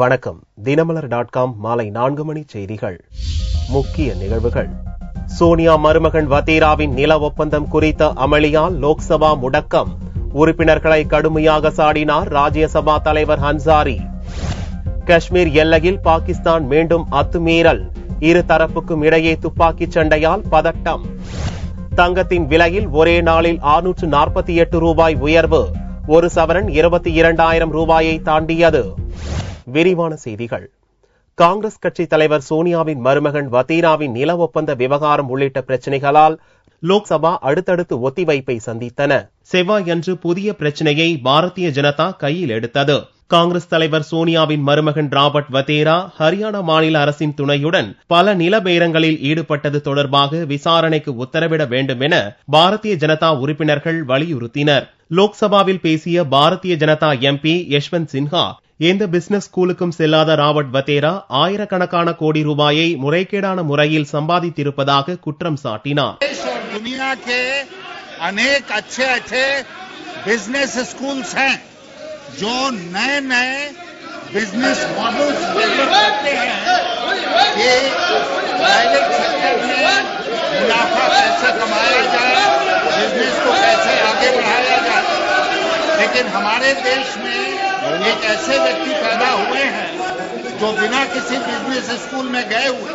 வணக்கம். தினமலர்.com மாலை 4 மணி செய்திகள். முக்கிய நிகழ்வுகள். சோனியா மருமகன் வதேராவின் நில ஒப்பந்தம் குறித்த அமளியால் லோக்சபா முடக்கம். உறுப்பினர்களை கடுமையாக சாடினார் ராஜ்யசபா தலைவர் அன்சாரி. காஷ்மீர் எல்லையில் பாகிஸ்தான் மீண்டும் அத்துமீறல். இரு தரப்புக்கும் இடையே துப்பாக்கிச் சண்டையால் பதட்டம். தங்கத்தின் விலையில் ஒரே நாளில் 648 ரூபாய் உயர்வு. ஒரு சவரன் 22,000 ரூபாயை தாண்டியது. விரிவான செய்திகள். காங்கிரஸ் கட்சி தலைவர் சோனியாவின் மருமகன் வதேராவின் நில ஒப்பந்த விவகாரம் உள்ளிட்ட பிரச்சினைகளால் லோக்சபா அடுத்தடுத்து ஒத்திவைப்பை சந்தித்தன. செவ்வாயன்று புதிய பிரச்சினையை பாரதிய ஜனதா கையில் எடுத்தது. காங்கிரஸ் தலைவர் சோனியாவின் மருமகன் ராபர்ட் வதேரா ஹரியானா மாநில அரசின் துணையுடன் பல நில பேரங்களில் ஈடுபட்டது தொடர்பாக விசாரணைக்கு உத்தரவிட வேண்டும் என பாரதிய ஜனதா உறுப்பினர்கள் வலியுறுத்தினர். லோக்சபாவில் பேசிய பாரதிய ஜனதா எம்பி யஷ்வந்த் சின்ஹா, எந்த பிசினஸ் ஸ்கூலுக்கும் செல்லாத ராபர்ட் வதேரா ஆயிரக்கணக்கான கோடி ரூபாயை முறைகேடான முறையில் சம்பாதித்திருப்பதாக குற்றம் சாட்டினார். दुनिया के अनेक अच्छे अच्छे बिजनेस स्कूल्स हैं जो नए नए बिजनेस मॉडल्स डेवलप करते हैं कि प्राइवेट सेक्टर में मुनाफा कैसे कमाया जाए, बिजनेस को कैसे आगे बढ़ाया जाए. लेकिन हमारे देश में एक ऐसे व्यक्ति पैदा हुए हैं जो बिना किसी बिजनेस स्कूल में गए हुए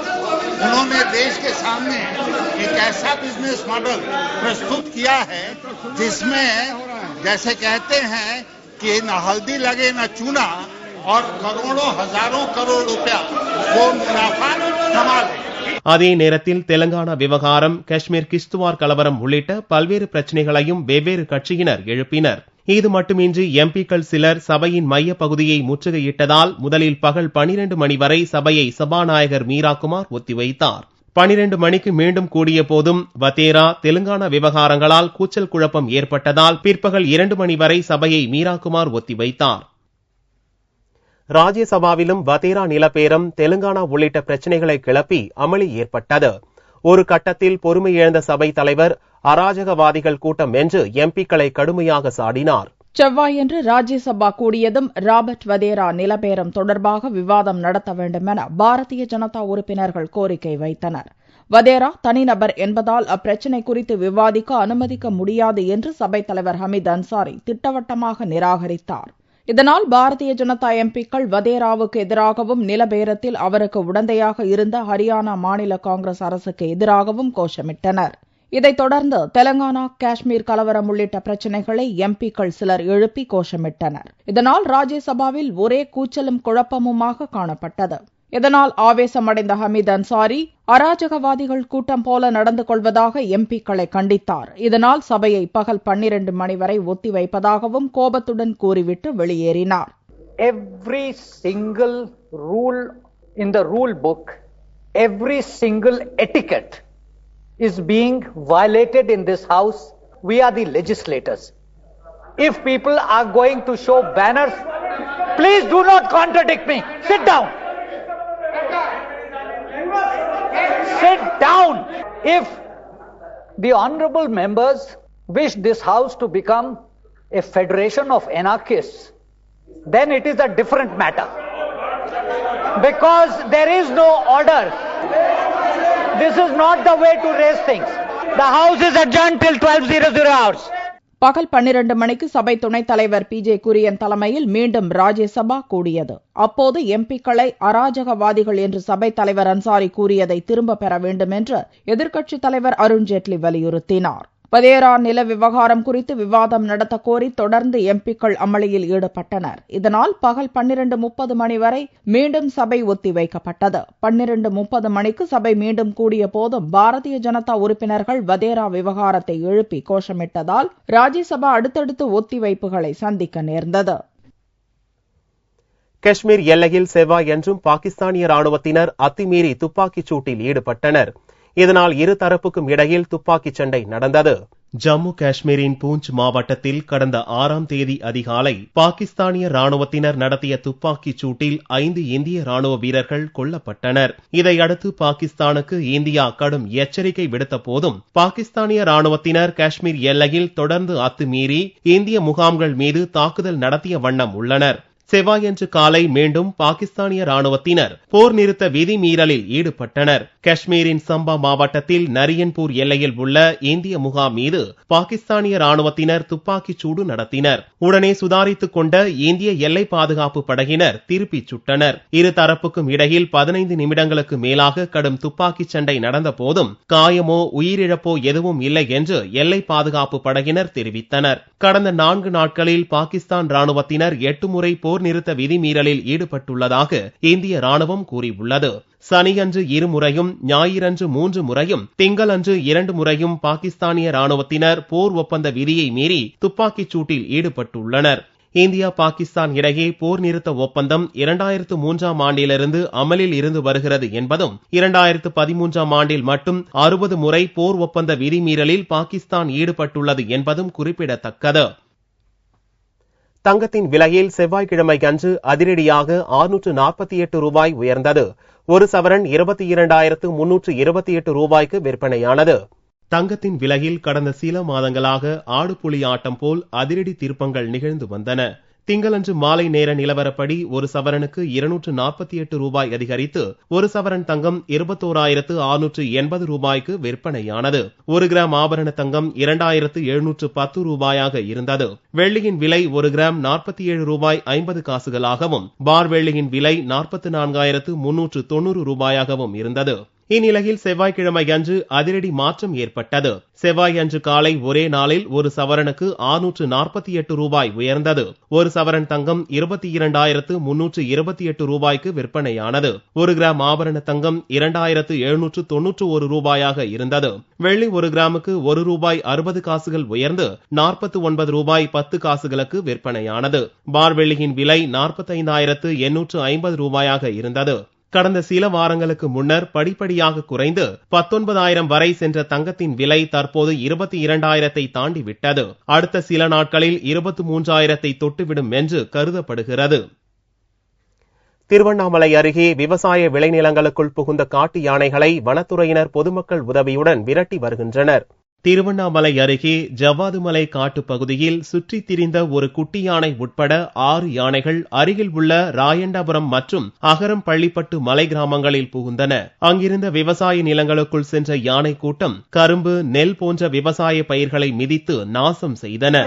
उन्होंने देश के सामने एक ऐसा बिजनेस मॉडल प्रस्तुत किया है जिसमें जैसे कहते हैं कि न हल्दी लगे न चूना और करोड़ों हजारों करोड़ रुपया वो मुनाफा कमा ले. அதே நேரத்தில் தெலங்கானா விவகாரம், காஷ்மீர் கிஷ்துவார் கலவரம் உள்ளிட்ட பல்வேறு பிரச்சனைகளையும் வெவ்வேறு கட்சியினர் எழுப்பினர். இது மட்டுமின்றி எம்பிக்கள் சிலர் சபையின் மைய பகுதியை முற்றுகையிட்டதால் முதலில் பகல் 12 மணி வரை சபையை சபாநாயகர் மீராகுமார் ஒத்திவைத்தார். 12 மணிக்கு மீண்டும் கூடிய போதும் வதேரா தெலுங்கானா விவகாரங்களால் கூச்சல் குழப்பம் ஏற்பட்டதால் பிற்பகல் 2 மணி வரை சபையை மீராகுமார் ஒத்திவைத்தார். ராஜ்யசபாவிலும் வதேரா நிலப்பேரம், தெலுங்கானா உள்ளிட்ட பிரச்சனைகளை கிளப்பி அமளி ஏற்பட்டது. ஒரு கட்டத்தில் பொறுமை இழந்த சபை தலைவர் அராஜகவாதிகள் கூட்டம் என்று எம்பிக்களை கடுமையாக சாடினார். செவ்வாயன்று ராஜ்யசபா கூடியதும் ராபர்ட் வதேரா நிலப்பேரம் தொடர்பாக விவாதம் நடத்த வேண்டும் என பாரதிய ஜனதா உறுப்பினர்கள் கோரிக்கை வைத்தனர். வதேரா தனிநபர் என்பதால் அப்பிரச்சினை குறித்து விவாதிக்க அனுமதிக்க முடியாது என்று சபைத் தலைவர் ஹமீத் அன்சாரி திட்டவட்டமாக நிராகரித்தார். இதனால் பாரதிய ஜனதா எம்பிக்கள் வதேராவுக்கு எதிராகவும் நிலபேரத்தில் அவருக்கு உடந்தையாக இருந்த ஹரியானா மாநில காங்கிரஸ் அரசுக்கு எதிராகவும் கோஷமிட்டனர். இதைத் தொடர்ந்து தெலங்கானா, காஷ்மீர் கலவரம் உள்ளிட்ட பிரச்சினைகளை எம்பிக்கள் சிலர் எழுப்பி கோஷமிட்டனர். இதனால் ராஜ்யசபாவில் ஒரே கூச்சலும் குழப்பமுமாக காணப்பட்டது. இதனால் ஆவேசமடைந்த ஹமீத் அன்சாரி அராஜகவாதிகள் கூட்டம் போல நடந்து கொள்வதாக எம்பிக்களை கண்டித்தார். இதனால் சபையை பகல் 12 மணி வரை ஒத்திவைப்பதாகவும் கோபத்துடன் கூறிவிட்டு வெளியேறினார். Every single rule in the rule book, every single etiquette is being violated in this house. We are the legislators. If people are going to show banners, please do not contradict me. Sit down. Sit down. If the honorable members wish this house to become a federation of anarchists, then it is a different matter. Because there is no order. This is not the way to raise things. The house is adjourned till 12:00 hours. பகல் 12 மணிக்கு சபை துணைத் தலைவர் PJ Kurien தலைமையில் மீண்டும் ராஜ்யசபா கூடியது. அப்போது எம்பிக்களை அராஜகவாதிகள் என்று சபைத் தலைவர் அன்சாரி கூறியதை திரும்பப் பெற வேண்டும் என்று எதிர்க்கட்சித் தலைவர் அருண்ஜேட்லி வலியுறுத்தினார். வதேரா நில விவகாரம் குறித்து விவாதம் நடத்த கோரி தொடர்ந்து எம்பிக்கள் அமளியில் ஈடுபட்டனர். இதனால் பகல் 12:30 மணி வரை மீண்டும் சபை ஒத்திவைக்கப்பட்டது. 12:30 மணிக்கு சபை மீண்டும் கூடிய போதும் பாரதிய ஜனதா உறுப்பினர்கள் வதேரா விவகாரத்தை எழுப்பி கோஷமிட்டதால் ராஜ்யசபா அடுத்தடுத்து ஒத்திவைப்புகளை சந்திக்க நேர்ந்தது. காஷ்மீர் எல்லையில் செவ்வாயன்றும் பாகிஸ்தானிய ராணுவத்தினர் அத்துமீறி துப்பாக்கிச் சூட்டில் ஈடுபட்டனர். இதனால் இரு தரப்புக்கும் இடையில் துப்பாக்கிச் சண்டை நடந்தது. ஜம்மு காஷ்மீரின் பூஞ்ச் மாவட்டத்தில் கடந்த 6ஆம் தேதி அதிகாலை பாகிஸ்தானிய ராணுவத்தினர் நடத்திய துப்பாக்கிச் சூட்டில் 5 இந்திய ராணுவ வீரர்கள் கொல்லப்பட்டனர். இதையடுத்து பாகிஸ்தானுக்கு இந்தியா கடும் எச்சரிக்கை விடுத்த போதும் பாகிஸ்தானிய ராணுவத்தினர் காஷ்மீர் எல்லையில் தொடர்ந்து அத்துமீறி இந்திய முகாம்கள் மீது தாக்குதல் நடத்திய வண்ணம் உள்ளனர். செவ்வாயன்று காலை மீண்டும் பாகிஸ்தானிய ராணுவத்தினர் போர் நிறுத்த விதிமீறலில் ஈடுபட்டனர். காஷ்மீரின் சம்பா மாவட்டத்தில் நரியன்பூர் எல்லையில் உள்ள இந்திய முகாம் மீது பாகிஸ்தானிய ராணுவத்தினர் துப்பாக்கிச் சூடு நடத்தினர். உடனே சுதாரித்துக் கொண்ட இந்திய எல்லை பாதுகாப்பு படையினர் திருப்பிச் சுட்டனர். இரு தரப்புக்கும் இடையில் 15 நிமிடங்களுக்கு மேலாக கடும் துப்பாக்கிச் சண்டை நடந்த போதும் காயமோ உயிரிழப்போ எதுவும் இல்லை என்று எல்லை பாதுகாப்பு படையினர் தெரிவித்தனர். கடந்த 4 நாட்களில் பாகிஸ்தான் ராணுவத்தினர் 8 முறை போர் நிறுத்த விதிமீறலில் ஈடுபட்டுள்ளதாக இந்திய ராணுவம் கூறியுள்ளது. சனியன்று 2 முறையும் ஞாயிறன்று 3 முறையும் திங்களன்று 2 முறையும் பாகிஸ்தானிய ராணுவத்தினர் போர் ஒப்பந்த விதியை மீறி துப்பாக்கிச் சூட்டில் ஈடுபட்டுள்ளனர். இந்தியா பாகிஸ்தான் இடையே போர் நிறுத்த ஒப்பந்தம் 2003ஆம் ஆண்டிலிருந்து அமலில் இருந்து வருகிறது என்பதும் 2013ஆம் ஆண்டில் மட்டும் 60 முறை போர் ஒப்பந்த விதிமீறலில் பாகிஸ்தான் ஈடுபட்டுள்ளது என்பதும் குறிப்பிடத்தக்கது. தங்கத்தின் விலையில் செவ்வாய்க்கிழமை அன்று அதிரடியாக 648 ரூபாய் உயர்ந்தது. ஒரு சவரன் 22,328 ரூபாய்க்கு விற்பனையானது. தங்கத்தின் விலையில் கடந்த சில மாதங்களாக ஆடுபுலி ஆட்டம் போல் அதிரடி திருப்பங்கள் நிகழ்ந்து வந்தன. திங்களன்று மாலை நேர நிலவரப்படி ஒரு சவரனுக்கு 248 ரூபாய் அதிகரித்து ஒரு சவரன் தங்கம் 21,680 ரூபாய்க்கு விற்பனையானது. 1 கிராம் ஆபரண தங்கம் 2,710 ரூபாயாக இருந்தது. வெள்ளியின் விலை 1 கிராம் 47 ரூபாய் 50 காசுகளாகவும் பார் வெள்ளியின் விலை 44,390 ரூபாயாகவும் இருந்தது. இந்நிலையில் செவ்வாய்க்கிழமை அன்று அதிரடி மாற்றம் ஏற்பட்டது. செவ்வாய் அன்று காலை ஒரே நாளில் ஒரு சவரனுக்கு 648 ரூபாய் உயர்ந்தது. ஒரு சவரன் தங்கம் 22,328 ரூபாய்க்கு விற்பனையானது. 1 கிராம் ஆபரண தங்கம் 2,791 ரூபாயாக இருந்தது. வெள்ளி 1 கிராமுக்கு 1 ரூபாய் 60 காசுகள் உயர்ந்து 49 ரூபாய் 10 காசுகளுக்கு விற்பனையானது. பார் வெள்ளியின் விலை 45,850 ரூபாயாக இருந்தது. கடந்த சில வாரங்களுக்கு முன்னர் படிப்படியாக குறைந்து 19,000 வரை சென்ற தங்கத்தின் விலை தற்போது 22,000 தாண்டிவிட்டது. அடுத்த சில நாட்களில் 23,000 தொட்டுவிடும் என்று கருதப்படுகிறது. திருவண்ணாமலை அருகே விவசாய விளைநிலங்களுக்குள் புகுந்த காட்டு யானைகளை வனத்துறையினர் பொதுமக்கள் உதவியுடன் விரட்டி வருகின்றனர். திருவண்ணாமலை அருகே ஜவ்வாதுமலை காட்டு பகுதியில் சுற்றித் திரிந்த ஒரு குட்டி யானை உட்பட 6 யானைகள் அருகில் உள்ள ராயண்டாபுரம் மற்றும் அகரம் பள்ளிப்பட்டு மலை கிராமங்களில் புகுந்தன. அங்கிருந்த விவசாய நிலங்களுக்குள் சென்ற யானை கூட்டம் கரும்பு, நெல் போன்ற விவசாய பயிர்களை மிதித்து நாசம் செய்தன.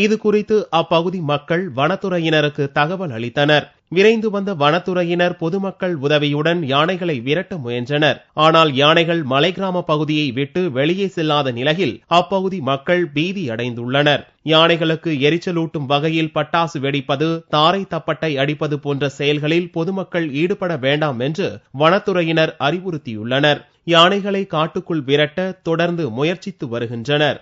இது குறித்து அப்பகுதி மக்கள் வனத்துறையினருக்கு தகவல் அளித்தனர். விரைந்து வந்த வனத்துறையினர் பொதுமக்கள் உதவியுடன் யானைகளை விரட்ட முயன்றனர். ஆனால் யானைகள் மலை கிராம பகுதியை விட்டு வெளியே செல்லாத நிலையில் அப்பகுதி மக்கள் பீதி அடைந்துள்ளனர். யானைகளுக்கு எரிச்சலூட்டும் வகையில் பட்டாசு வெடிப்பது, தாரை தப்பட்டை அடிப்பது போன்ற செயல்களில் பொதுமக்கள் ஈடுபட வேண்டாம் என்று வனத்துறையினர் அறிவுறுத்தியுள்ளனர். யானைகளை காட்டுக்குள் விரட்ட தொடர்ந்து முயற்சித்து வருகின்றனர்.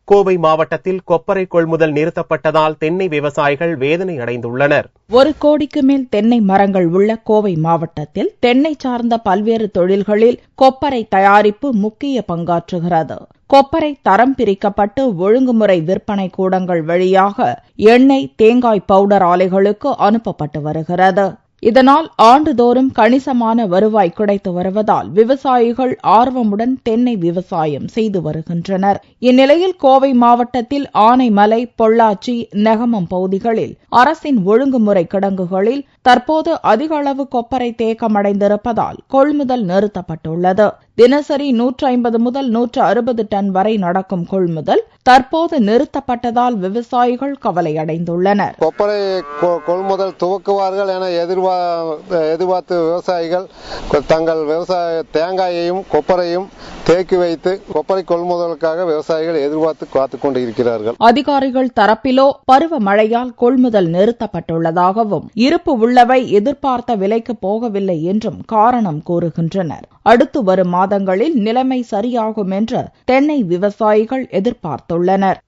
கோவை மாவட்டத்தில் கொப்பரை கொள்முதல் நிறுத்தப்பட்டதால் தென்னை விவசாயிகள் வேதனை அடைந்துள்ளனர். 1 கோடிக்கு மேல் தென்னை மரங்கள் உள்ள கோவை மாவட்டத்தில் தென்னை சார்ந்த பல்வேறு தொழில்களில் கொப்பரை தயாரிப்பு முக்கிய பங்காற்றுகிறது. கொப்பரை தரம் பிரிக்கப்பட்டு ஒழுங்குமுறை விற்பனை கூடங்கள் வழியாக எண்ணெய், தேங்காய் பவுடர் ஆலைகளுக்கு அனுப்பப்பட்டு வருகிறது. இதனால் ஆண்டுதோறும் கணிசமான வருவாய் கிடைத்து வருவதால் விவசாயிகள் ஆர்வமுடன் தென்னை விவசாயம் செய்து வருகின்றனர். இந்நிலையில் கோவை மாவட்டத்தில் ஆனைமலை, பொள்ளாச்சி, நெகமம் பகுதிகளில் அரசின் ஒழுங்குமுறை கிடங்குகளில் தற்போது அதிக அளவு கொப்பரை தேக்கமடைந்திருப்பதால் கொள்முதல் நிறுத்தப்பட்டுள்ளது. தினசரி 150 முதல் 160 டன் வரை நடக்கும் கொள்முதல் தற்போது நிறுத்தப்பட்டதால் விவசாயிகள் கவலையடைந்துள்ளனர். கொப்பரை கொள்முதல் துவக்குவார்கள் என எதிர்பார்த்து விவசாயிகள் தங்கள் விவசாய தேங்காயையும் கொப்பரையும் தேக்கி வைத்து கொப்பரை கொள்முதலுக்காக விவசாயிகள் எதிர்பார்த்து காத்துக் கொண்டிருக்கிறார்கள். அதிகாரிகள் தரப்பிலோ பருவ மழையால் கொள்முதல் நிறுத்தப்பட்டுள்ளதாகவும் இருப்பு உள்ளவை எதிர்பார்த்த விலைக்கு போகவில்லை என்றும் காரணம் கூறுகின்றனர். அடுத்து வரும் மாதங்களில் நிலைமை சரியாகும் என்று தென்னை விவசாயிகள் எதிர்பார்த்துள்ளனர்.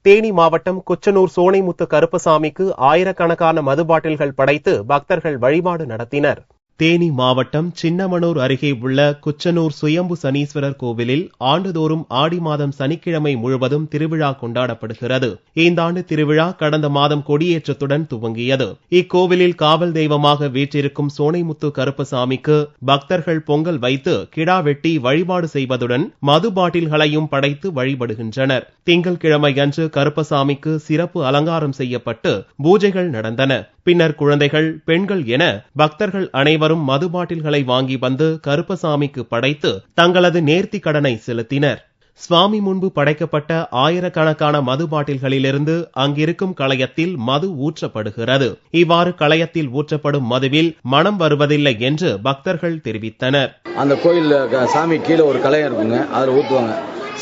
தேனி மாவட்டம் குச்சனூர் சோனைமுத்து கருப்பசாமிக்கு ஆயிரக்கணக்கான மது பாட்டில்கள் படைத்து பக்தர்கள் வழிபாடு நடத்தினர். தேனி மாவட்டம் சின்னமனூர் அருகே உள்ள குச்சனூர் சுயம்பு சனீஸ்வரர் கோவிலில் ஆண்டுதோறும் ஆடி மாதம் சனிக்கிழமை முழுவதும் திருவிழா கொண்டாடப்படுகிறது. இந்த ஆண்டு திருவிழா கடந்த மாதம் கொடியேற்றத்துடன் துவங்கியது. இக்கோவிலில் காவல் தெய்வமாக வீற்றிருக்கும் சோனைமுத்து கருப்பசாமிக்கு பக்தர்கள் பொங்கல் வைத்து கிடா வெட்டி வழிபாடு செய்வதுடன் மது பாட்டில்களையும் படைத்து வழிபடுகின்றனர். திங்கள்கிழமை அன்று கருப்பசாமிக்கு சிறப்பு அலங்காரம் செய்யப்பட்டு பூஜைகள் நடந்தன. பின்னர் குழந்தைகள், பெண்கள் என பக்தர்கள் அனைவரும் மது பாட்டில்களை வாங்கி வந்து கருப்பசாமிக்கு படைத்து தங்களது நேர்த்தி கடனை செலுத்தினர். சுவாமி முன்பு படைக்கப்பட்ட ஆயிரக்கணக்கான மது பாட்டில்களிலிருந்து அங்கிருக்கும் கலயத்தில் மது ஊற்றப்படுகிறது. இவ்வாறு கலயத்தில் ஊற்றப்படும் மதுவில் மனம் வருவதில்லை என்று பக்தர்கள் தெரிவித்தனர். அந்த கோயில் சாமி கீழே ஒரு கலயம் இருக்குங்க, அதில் ஊற்றுவாங்க.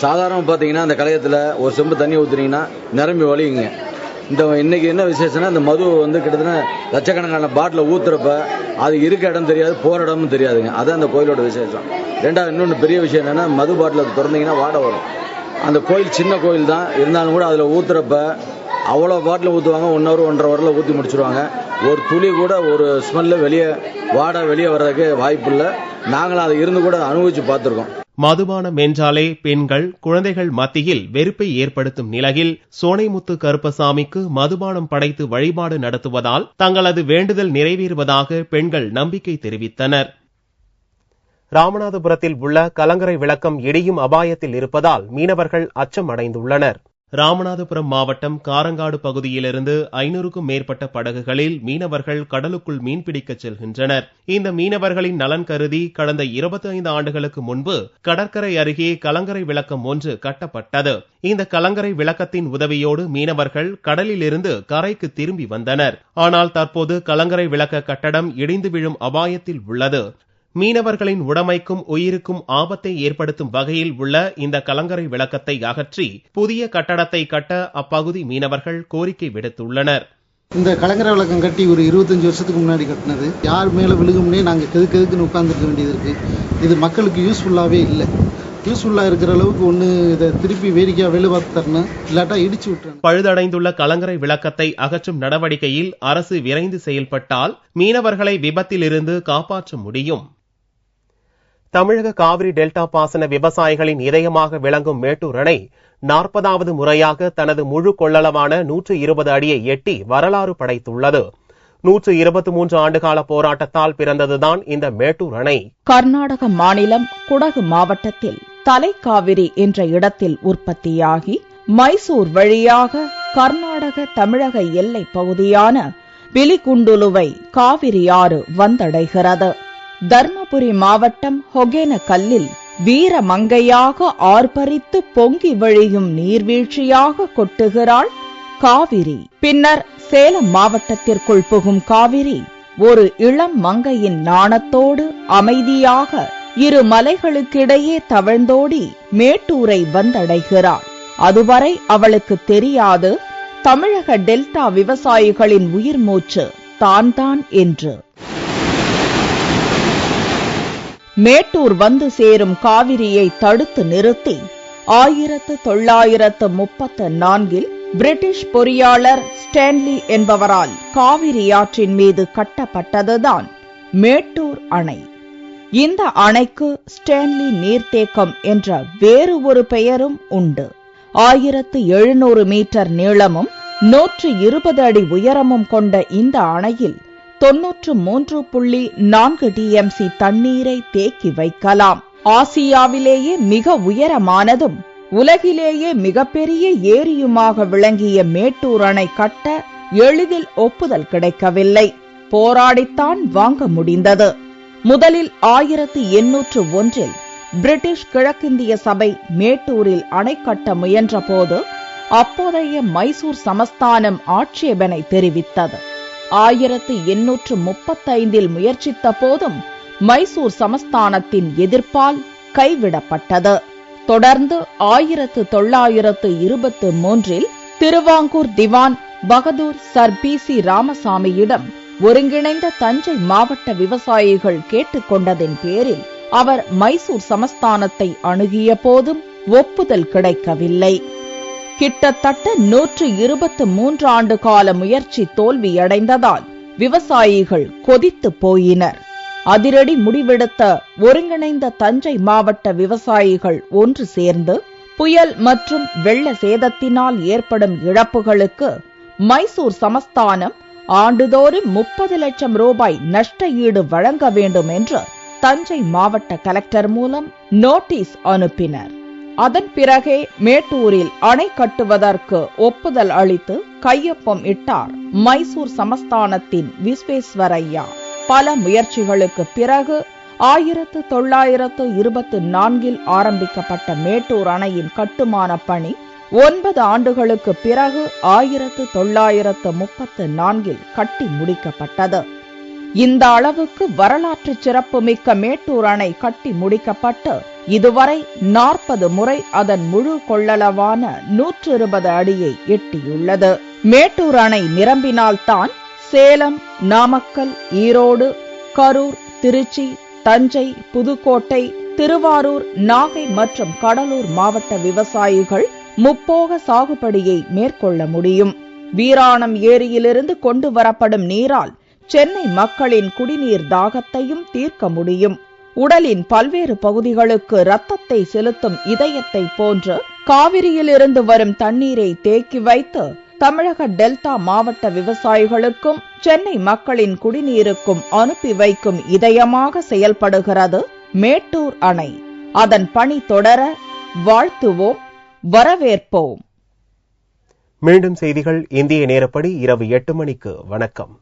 சாதாரண பார்த்தீங்கன்னா அந்த கலயத்தில் ஒரு செம்பு தண்ணி ஊற்றுனீங்கன்னா நிரம்பி வழியுங்க. இன்னைக்கு என்ன விசேஷம்னா, இந்த மது கிட்டத்தட்ட லட்சக்கணக்கான பாட்டில் ஊத்துறப்ப அது இருக்க இடம் தெரியாது, போற இடமும் தெரியாதுங்க. அதான் அந்த கோயிலோட விசேஷம். ரெண்டாவது இன்னொன்று பெரிய விஷயம் என்னன்னா, மது பாட்டில் திறந்தீங்கன்னா வாடை வரும். அந்த கோயில் சின்ன கோயில் தான் இருந்தாலும் கூட அதில் ஊத்துறப்ப அவ்வளோ பாட்டில் ஊற்றுவாங்க. 1 hour 1.5 hourல ஊற்றி முடிச்சிருவாங்க. ஒரு துளி கூட ஒரு ஸ்மெல்ல வெளியே வர்றதுக்கு வாய்ப்பு இல்லை. நாங்களும் அதை இருந்து கூட அனுபவிச்சு பார்த்துருக்கோம். மதுபானம் என்றாலே பெண்கள், குழந்தைகள் மத்தியில் வெறுப்பை ஏற்படுத்தும் நிலையில் சோனைமுத்து கருப்பசாமிக்கு மதுபானம் படைத்து வழிபாடு நடத்துவதால் தங்களது வேண்டுதல் நிறைவேறுவதாக பெண்கள் நம்பிக்கை தெரிவித்தனர். ராமநாதபுரத்தில் உள்ள கலங்கரை விளக்கம் இடியும் அபாயத்தில் இருப்பதால் மீனவர்கள் அச்சம் அடைந்துள்ளனர். ராமநாதபுரம் மாவட்டம் காரங்காடு பகுதியிலிருந்து 500க்கும் மேற்பட்ட படகுகளில் மீனவர்கள் கடலுக்குள் மீன்பிடிக்க செல்கின்றனர். இந்த மீனவர்களின் நலன் கருதி கடந்த 25 ஆண்டுகளுக்கு முன்பு கடற்கரை அருகே கலங்கரை விளக்கம் ஒன்று கட்டப்பட்டது. இந்த கலங்கரை விளக்கத்தின் உதவியோடு மீனவர்கள் கடலில் இருந்து கரைக்கு திரும்பி வந்தனர். ஆனால் தற்போது கலங்கரை விளக்க கட்டடம் இடிந்து விழும் அபாயத்தில் உள்ளது. மீனவர்களின் உடைமைக்கும் உயிருக்கும் ஆபத்தை ஏற்படுத்தும் வகையில் உள்ள இந்த கலங்கரை விளக்கத்தை அகற்றி புதிய கட்டடத்தை கட்ட அப்பகுதி மீனவர்கள் கோரிக்கை விடுத்துள்ளனர். இந்த கலங்கரை விளக்கம் கட்டி ஒரு 25 வருஷத்துக்கு முன்னாடி கட்டினது. யார் மேல விழுகும்னே நாங்கள் கெதுக்குன்னு உட்கார்ந்துருக்க வேண்டியது இருக்கு. இது மக்களுக்கு யூஸ்ஃபுல்லாவே இல்லை. யூஸ்ஃபுல்லா இருக்கிற அளவுக்கு ஒண்ணு இதை திருப்பி வேடிக்கையா வேலை பார்த்து தரணும், இல்லாட்டா இடிச்சு விட்டுறணும். பழுதடைந்துள்ள கலங்கரை விளக்கத்தை அகற்றும் நடவடிக்கையில் அரசு விரைந்து செயல்பட்டால் மீனவர்களை விபத்தில் இருந்து காப்பாற்ற முடியும். தமிழக காவிரி டெல்டா பாசன விவசாயிகளின் இதயமாக விளங்கும் மேட்டூர் அணை 40வது முறையாக தனது முழு கொள்ளளவான 120 அடியை எட்டி வரலாறு படைத்துள்ளது. 123 ஆண்டுகால போராட்டத்தால் பிறந்ததுதான் இந்த மேட்டூர் அணை. கர்நாடக மாநிலம் குடகு மாவட்டத்தில் தலைக்காவிரி என்ற இடத்தில் உற்பத்தியாகி மைசூர் வழியாக கர்நாடக தமிழக எல்லை பகுதியான பிலிகுண்டுலுவை காவிரி ஆறு வந்தடைகிறது. தர்மபுரி மாவட்டம் ஹொகேனக்கல்லில் வீரமங்கையாக ஆர்ப்பரித்து பொங்கி வழியும் நீர்வீழ்ச்சியாக கொட்டுகிறாள் காவிரி. பின்னர் சேலம் மாவட்டத்திற்குள் புகும் காவிரி ஒரு இளம் மங்கையின் நாணத்தோடு அமைதியாக இரு மலைகளுக்கிடையே தவழ்ந்தோடி மேட்டூரை வந்தடைகிறாள். அதுவரை அவளுக்கு தெரியாது தமிழக டெல்டா விவசாயிகளின் உயிர் மூச்சு தான் என்று. மேட்டூர் வந்து சேரும் காவிரியை தடுத்து நிறுத்தி 1934 பிரிட்டிஷ் பொறியாளர் ஸ்டான்லி என்பவரால் காவிரி ஆற்றின் மீது கட்டப்பட்டதுதான் மேட்டூர் அணை. இந்த அணைக்கு ஸ்டான்லி நீர்த்தேக்கம் என்ற வேறு ஒரு பெயரும் உண்டு. 1700 மீட்டர் நீளமும் 120 அடி உயரமும் கொண்ட இந்த அணையில் 93.4 TMC தண்ணீரை தேக்கி வைக்கலாம். ஆசியாவிலேயே மிக உயரமானதும் உலகிலேயே மிகப்பெரிய ஏரியுமாக விளங்கிய மேட்டூர் அணை கட்ட எளிதில் ஒப்புதல் கிடைக்கவில்லை. போராடித்தான் வாங்க முடிந்தது. முதலில் 1801 பிரிட்டிஷ் கிழக்கிந்திய சபை மேட்டூரில் அணை கட்ட முயன்ற போது அப்போதைய மைசூர் சமஸ்தானம் ஆட்சேபனை தெரிவித்தது. 1835 முயற்சித்த போதும் மைசூர் சமஸ்தானத்தின் எதிர்ப்பால் கைவிடப்பட்டது. தொடர்ந்து 1923 திருவாங்கூர் திவான் பகதூர் சர் PC ராமசாமியிடம் ஒருங்கிணைந்த தஞ்சை மாவட்ட விவசாயிகள் கேட்டுக்கொண்டதின் பேரில் அவர் மைசூர் சமஸ்தானத்தை அணுகிய போதும் ஒப்புதல் கிடைக்கவில்லை. கிட்டத்தட்ட 123 ஆண்டு கால முயற்சி தோல்வியடைந்ததால் விவசாயிகள் கொதித்து போயினர். அதிரடி முடிவெடுத்த ஒருங்கிணைந்த தஞ்சை மாவட்ட விவசாயிகள் ஒன்று சேர்ந்து புயல் மற்றும் வெள்ள சேதத்தினால் ஏற்படும் இழப்புகளுக்கு மைசூர் சமஸ்தானம் ஆண்டுதோறும் 30 லட்சம் ரூபாய் நஷ்ட ஈடு வழங்க வேண்டும் என்று தஞ்சை மாவட்ட கலெக்டர் மூலம் நோட்டீஸ் அனுப்பினர். அதன் பிறகே மேட்டூரில் அணை கட்டுவதற்கு ஒப்புதல் அளித்து கையொப்பம் இட்டார் மைசூர் சமஸ்தானத்தின் விஸ்வேஸ்வரையா. பல முயற்சிகளுக்கு பிறகு 1924 ஆரம்பிக்கப்பட்ட மேட்டூர் அணையின் கட்டுமான பணி 9 ஆண்டுகளுக்கு பிறகு 1934 கட்டி முடிக்கப்பட்டது. இந்த அளவுக்கு வரலாற்று சிறப்புமிக்க மேட்டூர் அணை கட்டி முடிக்கப்பட்டு இதுவரை 40 முறை அதன் முழு கொள்ளளவான 120 அடியை எட்டியுள்ளது. மேட்டூர் அணை நிரம்பினால்தான் சேலம், நாமக்கல், ஈரோடு, கரூர், திருச்சி, தஞ்சை, புதுக்கோட்டை, திருவாரூர், நாகை மற்றும் கடலூர் மாவட்ட விவசாயிகள் முப்போக சாகுபடியை மேற்கொள்ள முடியும். வீராணம் ஏரியிலிருந்து கொண்டு வரப்படும் நீரால் சென்னை மக்களின் குடிநீர் தாகத்தையும் தீர்க்க முடியும். உடலின் பல்வேறு பகுதிகளுக்கு இரத்தத்தை செலுத்தும் இதயத்தை போன்று காவிரியிலிருந்து வரும் தண்ணீரை தேக்கி வைத்து தமிழக டெல்டா மாவட்ட விவசாயிகளுக்கும் சென்னை மக்களின் குடிநீருக்கும் அனுப்பி வைக்கும் இதயமாக செயல்படுகிறது மேட்டூர் அணை. அதன் பணி தொடர வாழ்த்துவோம், வரவேற்போம். மீண்டும் செய்திகள் இந்திய நேரப்படி இரவு 8 மணிக்கு. வணக்கம்.